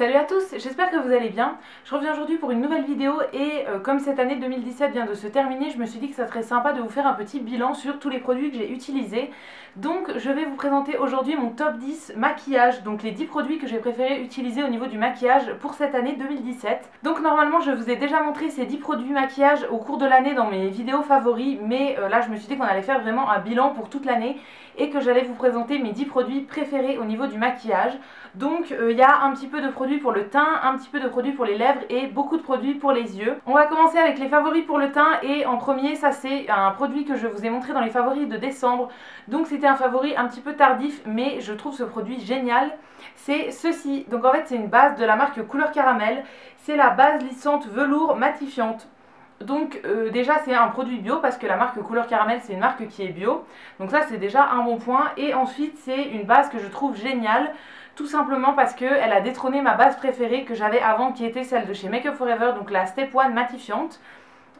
Salut à tous, j'espère que vous allez bien. Je reviens aujourd'hui pour une nouvelle vidéo et comme cette année 2017 vient de se terminer, je me suis dit que ça serait sympa de vous faire un petit bilan sur tous les produits que j'ai utilisés. Donc je vais vous présenter aujourd'hui mon top 10 maquillage, donc les 10 produits que j'ai préféré utiliser au niveau du maquillage pour cette année 2017. Donc normalement je vous ai déjà montré ces 10 produits maquillage au cours de l'année dans mes vidéos favoris, mais là je me suis dit qu'on allait faire vraiment un bilan pour toute l'année et que j'allais vous présenter mes 10 produits préférés au niveau du maquillage. Donc il y a un petit peu de produits pour le teint, un petit peu de produits pour les lèvres et beaucoup de produits pour les yeux. On va commencer avec les favoris pour le teint et en premier ça c'est un produit que je vous ai montré dans les favoris de décembre. Donc c'était un favori un petit peu tardif mais je trouve ce produit génial. C'est ceci, donc en fait c'est une base de la marque Couleur Caramel. C'est la base lissante velours matifiante. Donc déjà c'est un produit bio parce que la marque Couleur Caramel c'est une marque qui est bio. Donc ça c'est déjà un bon point. Et ensuite c'est une base que je trouve géniale. Tout simplement parce qu'elle a détrôné ma base préférée que j'avais avant qui était celle de chez Make Up For Ever, donc la Step 1 matifiante.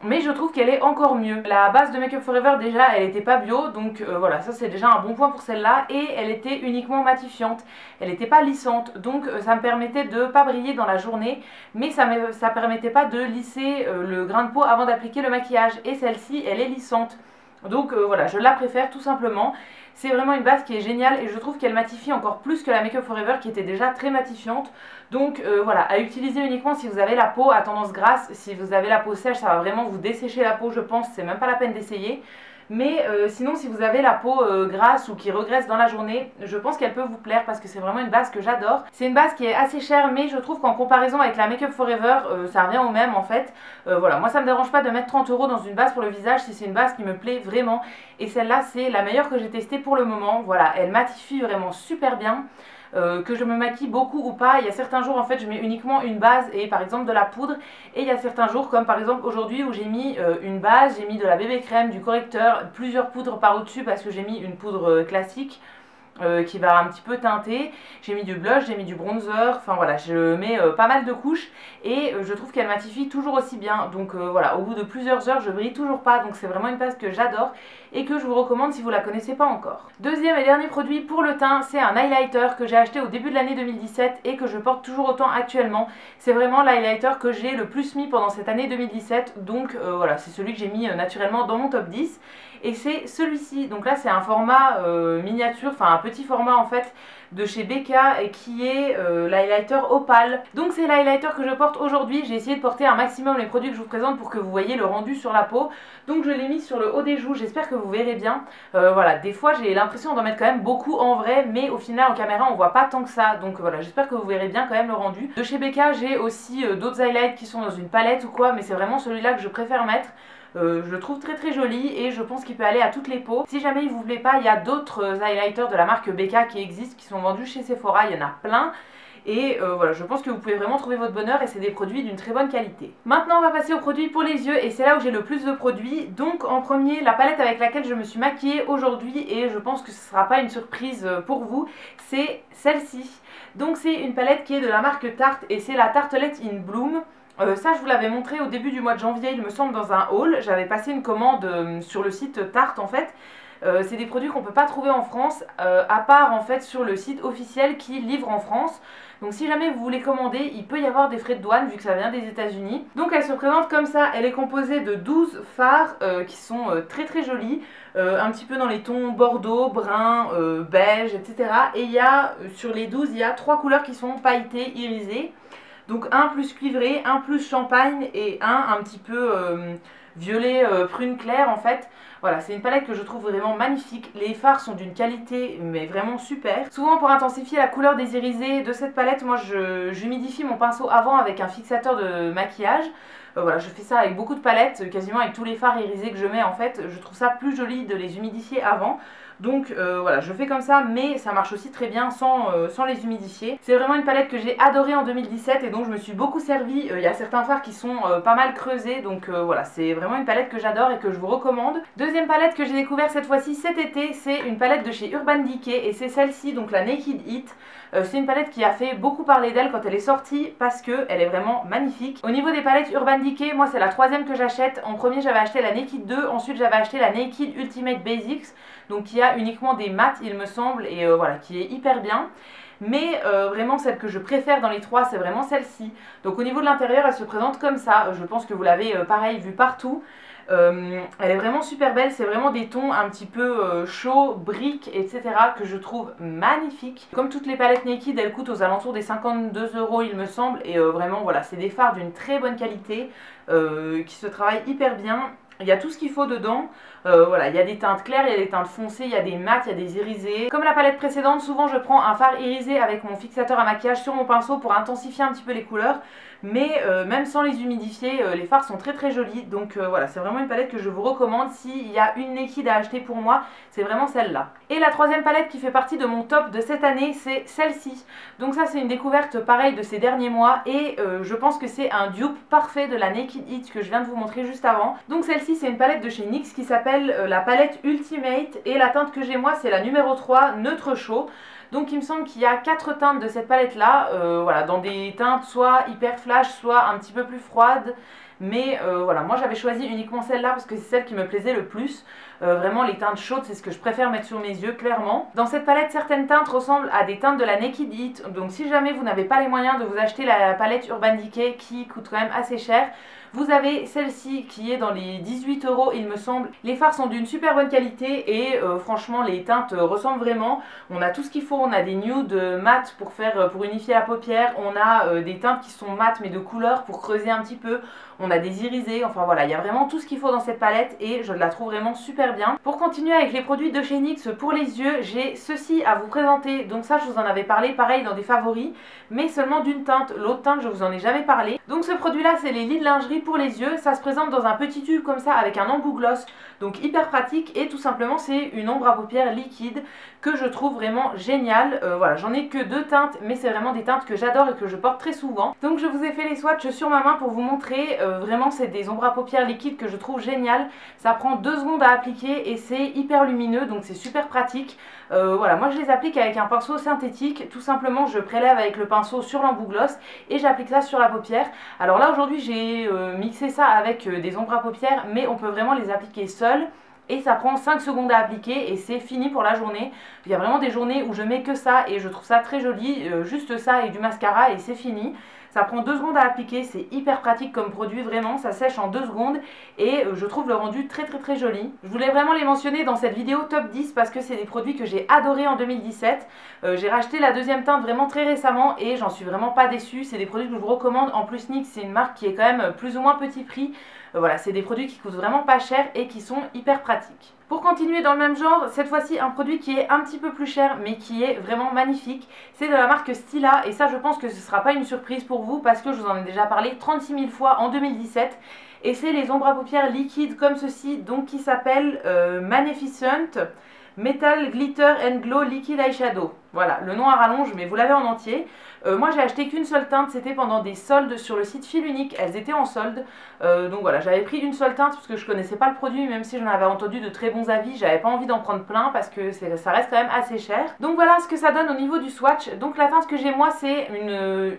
Mais je trouve qu'elle est encore mieux. La base de Make Up For Ever déjà elle n'était pas bio, donc voilà, ça c'est déjà un bon point pour celle-là. Et elle était uniquement matifiante, elle n'était pas lissante, donc ça me permettait de ne pas briller dans la journée. Mais ça ne permettait pas de lisser le grain de peau avant d'appliquer le maquillage. Et celle-ci elle est lissante. Donc voilà, je la préfère tout simplement. C'est vraiment une base qui est géniale et je trouve qu'elle matifie encore plus que la Make Up For Ever qui était déjà très matifiante. Donc voilà, à utiliser uniquement si vous avez la peau à tendance grasse. Si vous avez la peau sèche, ça va vraiment vous dessécher la peau, je pense, c'est même pas la peine d'essayer. Mais sinon si vous avez la peau grasse ou qui regresse dans la journée, je pense qu'elle peut vous plaire parce que c'est vraiment une base que j'adore. C'est une base qui est assez chère mais je trouve qu'en comparaison avec la Make Up For Ever, ça revient au même en fait. Voilà, moi ça me dérange pas de mettre 30 € dans une base pour le visage si c'est une base qui me plaît vraiment. Et celle-là c'est la meilleure que j'ai testée pour le moment. Voilà, elle matifie vraiment super bien. Que je me maquille beaucoup ou pas, il y a certains jours en fait je mets uniquement une base et par exemple de la poudre, et il y a certains jours comme par exemple aujourd'hui où j'ai mis une base, j'ai mis de la bébé crème, du correcteur, plusieurs poudres par au-dessus parce que j'ai mis une poudre classique qui va un petit peu teinter, j'ai mis du blush, j'ai mis du bronzer, enfin voilà, je mets pas mal de couches et je trouve qu'elle matifie toujours aussi bien. Donc voilà, au bout de plusieurs heures je brille toujours pas, donc c'est vraiment une base que j'adore et que je vous recommande si vous la connaissez pas encore. Deuxième et dernier produit pour le teint, c'est un highlighter que j'ai acheté au début de l'année 2017 et que je porte toujours autant actuellement. C'est vraiment l'highlighter que j'ai le plus mis pendant cette année 2017, donc voilà, c'est celui que j'ai mis naturellement dans mon top 10. Et c'est celui-ci, donc là c'est un format miniature, enfin un petit format en fait de chez Becca et qui est l'highlighter Opal. Donc c'est l'highlighter que je porte aujourd'hui. J'ai essayé de porter un maximum les produits que je vous présente pour que vous voyez le rendu sur la peau. Donc je l'ai mis sur le haut des joues, j'espère que vous verrez bien. Voilà, des fois j'ai l'impression d'en mettre quand même beaucoup en vrai, mais au final en caméra on voit pas tant que ça. Donc voilà, j'espère que vous verrez bien quand même le rendu. De chez Becca j'ai aussi d'autres highlights qui sont dans une palette ou quoi, mais c'est vraiment celui-là que je préfère mettre. Je le trouve très joli et je pense qu'il peut aller à toutes les peaux. Si jamais il vous plaît pas, il y a d'autres highlighters de la marque Becca qui existent, qui sont vendus chez Sephora, il y en a plein. Et voilà, je pense que vous pouvez vraiment trouver votre bonheur et c'est des produits d'une très bonne qualité. Maintenant on va passer aux produits pour les yeux et c'est là où j'ai le plus de produits. Donc en premier, la palette avec laquelle je me suis maquillée aujourd'hui et je pense que ce ne sera pas une surprise pour vous, c'est celle-ci. Donc c'est une palette qui est de la marque Tarte et c'est la Tartelette in Bloom. Ça je vous l'avais montré au début du mois de janvier, il me semble, dans un haul. J'avais passé une commande sur le site Tarte en fait. C'est des produits qu'on ne peut pas trouver en France, à part en fait sur le site officiel qui livre en France. Donc si jamais vous voulez commander, il peut y avoir des frais de douane vu que ça vient des États-Unis. Donc elle se présente comme ça, elle est composée de 12 fards qui sont très jolis, un petit peu dans les tons bordeaux, brun, beige, etc. Et il y a, sur les 12, il y a 3 couleurs qui sont pailletées, irisées. Donc un plus cuivré, un plus champagne et un petit peu violet prune clair en fait. Voilà, c'est une palette que je trouve vraiment magnifique. Les fards sont d'une qualité mais vraiment super. Souvent pour intensifier la couleur des irisés de cette palette, moi j'humidifie mon pinceau avant avec un fixateur de maquillage. Voilà, je fais ça avec beaucoup de palettes, quasiment avec tous les fards irisés que je mets en fait. Je trouve ça plus joli de les humidifier avant. Donc voilà, je fais comme ça, mais ça marche aussi très bien sans les humidifier. C'est vraiment une palette que j'ai adorée en 2017 et dont je me suis beaucoup servie. Il y a certains fards qui sont pas mal creusés, donc voilà, c'est vraiment une palette que j'adore et que je vous recommande. Deuxième palette que j'ai découvert cette fois-ci cet été, c'est une palette de chez Urban Decay et c'est celle-ci, donc la Naked Heat. C'est une palette qui a fait beaucoup parler d'elle quand elle est sortie parce qu'elle est vraiment magnifique. Au niveau des palettes Urban Decay, moi c'est la troisième que j'achète. En premier j'avais acheté la Naked 2, ensuite j'avais acheté la Naked Ultimate Basics, donc qui a uniquement des mats il me semble et voilà, qui est hyper bien. mais vraiment celle que je préfère dans les trois, c'est vraiment celle-ci. Donc au niveau de l'intérieur, elle se présente comme ça, je pense que vous l'avez pareil vu partout. Elle est vraiment super belle, c'est vraiment des tons un petit peu chauds, briques, etc. que je trouve magnifiques. Comme toutes les palettes Naked, elles coûtent aux alentours des 52 € il me semble, et vraiment voilà, c'est des fards d'une très bonne qualité qui se travaillent hyper bien. Il y a tout ce qu'il faut dedans, voilà, il y a des teintes claires, il y a des teintes foncées, il y a des mats, il y a des irisés. Comme la palette précédente, souvent je prends un fard irisé avec mon fixateur à maquillage sur mon pinceau pour intensifier un petit peu les couleurs. Mais même sans les humidifier, les fards sont très jolis. Donc voilà, c'est vraiment une palette que je vous recommande. S'il y a une Naked à acheter pour moi, c'est vraiment celle-là. Et la troisième palette qui fait partie de mon top de cette année, c'est celle-ci. Donc ça, c'est une découverte pareille de ces derniers mois. Et je pense que c'est un dupe parfait de la Naked Heat que je viens de vous montrer juste avant. Donc celle-ci, c'est une palette de chez NYX qui s'appelle la palette Ultimate. Et la teinte que j'ai moi, c'est la numéro 3, Neutre Chaud. Donc il me semble qu'il y a 4 teintes de cette palette là, voilà, dans des teintes soit hyper flash, soit un petit peu plus froides. Mais voilà, moi j'avais choisi uniquement celle-là parce que c'est celle qui me plaisait le plus. Vraiment les teintes chaudes, c'est ce que je préfère mettre sur mes yeux, clairement. Dans cette palette, certaines teintes ressemblent à des teintes de la Naked Heat. Donc si jamais vous n'avez pas les moyens de vous acheter la palette Urban Decay qui coûte quand même assez cher, vous avez celle-ci qui est dans les 18 € il me semble. Les fards sont d'une super bonne qualité et franchement les teintes ressemblent vraiment. On a tout ce qu'il faut, on a des nudes mat pour unifier la paupière, on a des teintes qui sont mat mais de couleur pour creuser un petit peu, on a des irisés, enfin voilà, il y a vraiment tout ce qu'il faut dans cette palette et je la trouve vraiment super bien. Pour continuer avec les produits de chez NYX pour les yeux, j'ai ceci à vous présenter. Donc ça, je vous en avais parlé pareil dans des favoris, mais seulement d'une teinte. L'autre teinte, je vous en ai jamais parlé. Donc ce produit là, c'est les lits de lingerie pour les yeux. Ça se présente dans un petit tube comme ça avec un embout gloss, donc hyper pratique. Et tout simplement, c'est une ombre à paupières liquide que je trouve vraiment géniale. Voilà, j'en ai que 2 teintes, mais c'est vraiment des teintes que j'adore et que je porte très souvent. Donc je vous ai fait les swatchs sur ma main pour vous montrer. Vraiment, c'est des ombres à paupières liquides que je trouve géniales. Ça prend 2 secondes à appliquer et c'est hyper lumineux, donc c'est super pratique. Voilà, moi je les applique avec un pinceau synthétique. Tout simplement, je prélève avec le pinceau sur l'embout gloss et j'applique ça sur la paupière. Alors là, aujourd'hui, j'ai mixé ça avec des ombres à paupières, mais on peut vraiment les appliquer seules. Et ça prend 5 secondes à appliquer et c'est fini pour la journée. Il y a vraiment des journées où je mets que ça et je trouve ça très joli, juste ça et du mascara et c'est fini. Ça prend 2 secondes à appliquer, c'est hyper pratique comme produit, vraiment, ça sèche en 2 secondes et je trouve le rendu très joli. Je voulais vraiment les mentionner dans cette vidéo top 10 parce que c'est des produits que j'ai adoré en 2017. J'ai racheté la deuxième teinte vraiment très récemment et j'en suis vraiment pas déçue. C'est des produits que je vous recommande. En plus, NYX, c'est une marque qui est quand même plus ou moins petit prix. Voilà, c'est des produits qui coûtent vraiment pas cher et qui sont hyper pratiques. Pour continuer dans le même genre, cette fois-ci un produit qui est un petit peu plus cher mais qui est vraiment magnifique. C'est de la marque Stila et ça je pense que ce ne sera pas une surprise pour vous parce que je vous en ai déjà parlé 36 000 fois en 2017. Et c'est les ombres à paupières liquides comme ceci, donc qui s'appellent Magnificent Metal Glitter and Glow Liquid Eyeshadow. Voilà, le nom à rallonge mais vous l'avez en entier. Moi j'ai acheté qu'une seule teinte, c'était pendant des soldes sur le site Fil Unique, elles étaient en solde. Donc voilà, j'avais pris une seule teinte parce que je connaissais pas le produit, même si j'en avais entendu de très bons avis, j'avais pas envie d'en prendre plein parce que ça reste quand même assez cher. Donc voilà ce que ça donne au niveau du swatch. Donc la teinte que j'ai moi, c'est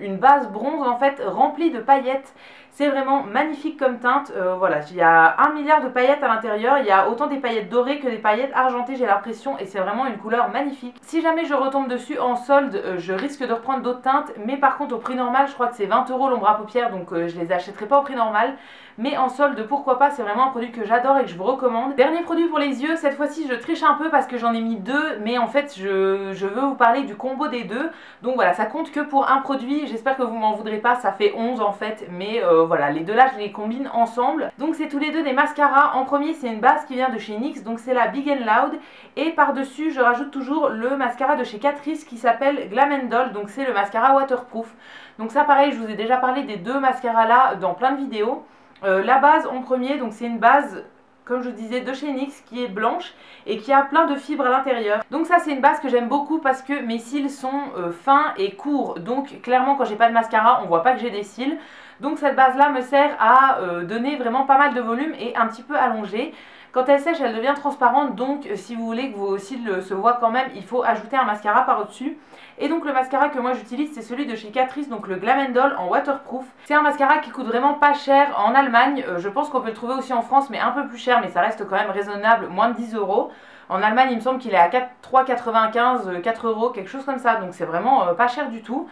une base bronze en fait remplie de paillettes. C'est vraiment magnifique comme teinte, voilà, il y a 1 milliard de paillettes à l'intérieur, il y a autant des paillettes dorées que des paillettes argentées j'ai l'impression et c'est vraiment une couleur magnifique. Si jamais je retombe dessus en solde, je risque de reprendre d'autres teintes, mais par contre au prix normal, je crois que c'est 20 € l'ombre à paupières, donc je les achèterai pas au prix normal. Mais en solde, pourquoi pas, c'est vraiment un produit que j'adore et que je vous recommande. Dernier produit pour les yeux, cette fois-ci je triche un peu parce que j'en ai mis 2, mais en fait je veux vous parler du combo des deux. Donc voilà, ça compte que pour un produit, j'espère que vous m'en voudrez pas, ça fait 11 en fait, mais voilà, les deux là je les combine ensemble. Donc c'est tous les deux des mascaras. En premier c'est une base qui vient de chez NYX, donc c'est la Big and Loud. Et par dessus je rajoute toujours le mascara de chez Catrice qui s'appelle Glam & Doll, donc c'est le mascara waterproof. Donc ça pareil, je vous ai déjà parlé des deux mascaras là dans plein de vidéos. La base en premier, donc c'est une base comme je vous disais de chez NYX qui est blanche et qui a plein de fibres à l'intérieur. Donc ça c'est une base que j'aime beaucoup parce que mes cils sont fins et courts, donc clairement quand j'ai pas de mascara on voit pas que j'ai des cils. Donc cette base là me sert à donner vraiment pas mal de volume et un petit peu allongé. Quand elle sèche, elle devient transparente, donc si vous voulez que vos cils se voient quand même, il faut ajouter un mascara par-dessus. Et donc le mascara que moi j'utilise, c'est celui de chez Catrice, donc le Glam & Doll en waterproof. C'est un mascara qui coûte vraiment pas cher en Allemagne. Je pense qu'on peut le trouver aussi en France, mais un peu plus cher, mais ça reste quand même raisonnable, moins de 10 €. En Allemagne, il me semble qu'il est à 3,95, 4 euros, quelque chose comme ça. Donc c'est vraiment pas cher du tout.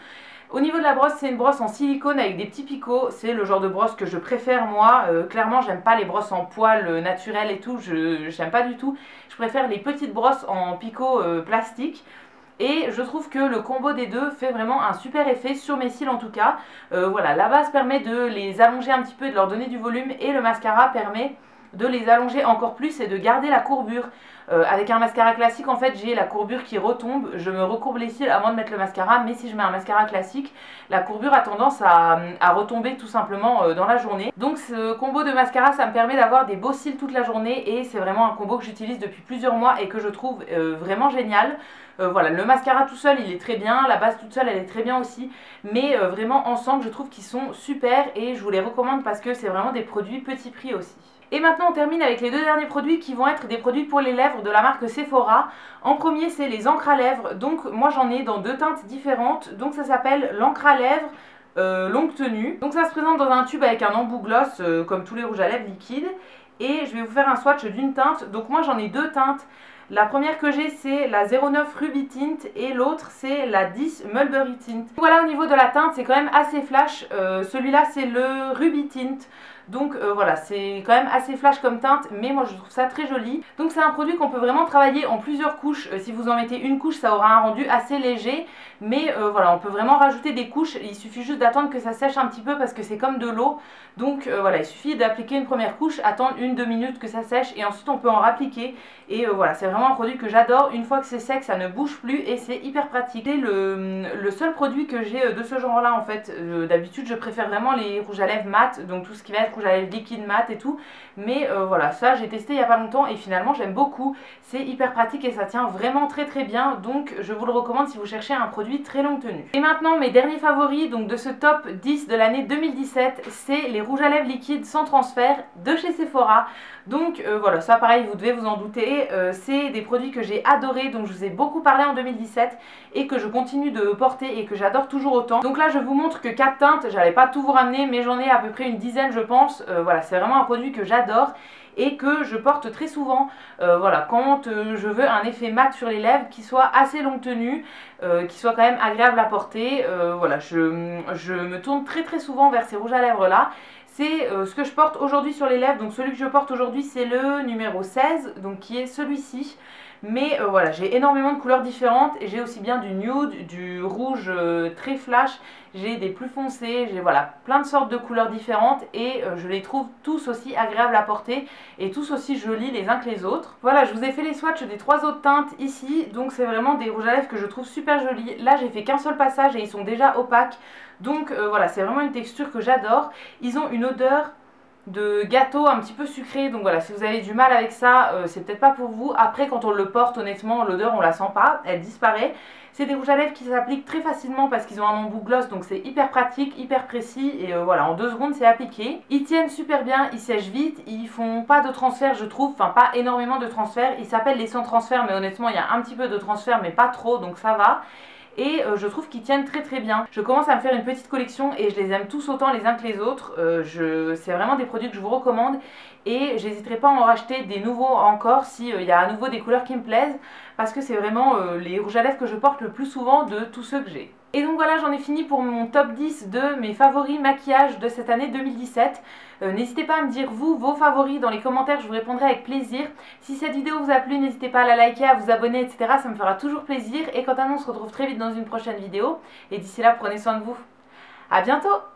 Au niveau de la brosse, c'est une brosse en silicone avec des petits picots. C'est le genre de brosse que je préfère moi. Clairement, j'aime pas les brosses en poils naturels et tout. J'aime pas du tout. Je préfère les petites brosses en picots plastique. Et je trouve que le combo des deux fait vraiment un super effet sur mes cils en tout cas. Voilà, la base permet de les allonger un petit peu et de leur donner du volume. Et le mascara permet de les allonger encore plus et de garder la courbure. Avec un mascara classique, en fait, j'ai la courbure qui retombe. Je me recourbe les cils avant de mettre le mascara. Mais si je mets un mascara classique, la courbure a tendance à retomber tout simplement dans la journée. Donc ce combo de mascara, ça me permet d'avoir des beaux cils toute la journée. Et c'est vraiment un combo que j'utilise depuis plusieurs mois et que je trouve vraiment génial. Voilà, le mascara tout seul il est très bien, la base toute seule elle est très bien aussi, mais vraiment ensemble je trouve qu'ils sont super et je vous les recommande parce que c'est vraiment des produits petit prix aussi. Et maintenant on termine avec les deux derniers produits qui vont être des produits pour les lèvres de la marque Sephora. En premier c'est les encres à lèvres, donc moi j'en ai dans deux teintes différentes, donc ça s'appelle l'encre à lèvres longue tenue. Donc ça se présente dans un tube avec un embout gloss comme tous les rouges à lèvres liquides. Et je vais vous faire un swatch d'une teinte, donc moi j'en ai deux teintes. La première que j'ai c'est la 09 Ruby Tint et l'autre c'est la 10 Mulberry Tint. Voilà, au niveau de la teinte c'est quand même assez flash, celui-là c'est le Ruby Tint. Donc voilà, c'est quand même assez flash comme teinte, mais moi je trouve ça très joli. Donc c'est un produit qu'on peut vraiment travailler en plusieurs couches. Si vous en mettez une couche, ça aura un rendu assez léger. Mais voilà, on peut vraiment rajouter des couches. Il suffit juste d'attendre que ça sèche un petit peu parce que c'est comme de l'eau. Donc voilà, il suffit d'appliquer une première couche, attendre 1-2 minutes que ça sèche et ensuite on peut en rappliquer. Et voilà, c'est vraiment un produit que j'adore. Une fois que c'est sec, ça ne bouge plus et c'est hyper pratique. C'est le seul produit que j'ai de ce genre-là en fait. D'habitude, je préfère vraiment les rouges à lèvres mat, donc tout ce qui va être rouge à lèvres liquide mat et tout. Mais voilà, ça j'ai testé il n'y a pas longtemps et finalement j'aime beaucoup. C'est hyper pratique et ça tient vraiment très très bien. Donc je vous le recommande si vous cherchez un produit très longue tenue. Et maintenant mes derniers favoris donc de ce top 10 de l'année 2017, c'est les rouges à lèvres liquides sans transfert de chez Sephora. Donc voilà, ça pareil vous devez vous en douter, c'est des produits que j'ai adorés, donc je vous ai beaucoup parlé en 2017 et que je continue de porter et que j'adore toujours autant. Donc là je vous montre que 4 teintes, j'allais pas tout vous ramener mais j'en ai à peu près une dizaine je pense. Voilà, c'est vraiment un produit que j'adore et que je porte très souvent, voilà, quand je veux un effet mat sur les lèvres qui soit assez longue tenue, qui soit quand même agréable à porter. Voilà, je me tourne très très souvent vers ces rouges à lèvres là. C'est ce que je porte aujourd'hui sur les lèvres, donc celui que je porte aujourd'hui c'est le numéro 16, donc qui est celui-ci. Mais voilà, j'ai énormément de couleurs différentes et j'ai aussi bien du nude, du rouge très flash, j'ai des plus foncés, j'ai voilà, plein de sortes de couleurs différentes et je les trouve tous aussi agréables à porter et tous aussi jolis les uns que les autres. Voilà, je vous ai fait les swatchs des 3 autres teintes ici, donc c'est vraiment des rouges à lèvres que je trouve super jolis. Là j'ai fait qu'un seul passage et ils sont déjà opaques, donc voilà, c'est vraiment une texture que j'adore. Ils ont une odeur de gâteau un petit peu sucré, donc voilà, si vous avez du mal avec ça, c'est peut-être pas pour vous. Après quand on le porte, honnêtement l'odeur on la sent pas, elle disparaît. C'est des rouges à lèvres qui s'appliquent très facilement parce qu'ils ont un embout gloss, donc c'est hyper pratique, hyper précis et voilà, en 2 secondes c'est appliqué. Ils tiennent super bien, ils sèchent vite, ils font pas de transfert je trouve, enfin pas énormément de transfert. Ils s'appellent les sans transfert mais honnêtement il y a un petit peu de transfert mais pas trop, donc ça va. Et je trouve qu'ils tiennent très très bien. Je commence à me faire une petite collection et je les aime tous autant les uns que les autres. C'est vraiment des produits que je vous recommande et j'hésiterai pas à en racheter des nouveaux encore s'il y a à nouveau des couleurs qui me plaisent parce que c'est vraiment les rouges à lèvres que je porte le plus souvent de tous ceux que j'ai. Et donc voilà, j'en ai fini pour mon top 10 de mes favoris maquillage de cette année 2017. N'hésitez pas à me dire vous, vos favoris dans les commentaires, je vous répondrai avec plaisir. Si cette vidéo vous a plu, n'hésitez pas à la liker, à vous abonner, etc. Ça me fera toujours plaisir. Et quant à nous, on se retrouve très vite dans une prochaine vidéo. Et d'ici là, prenez soin de vous. À bientôt!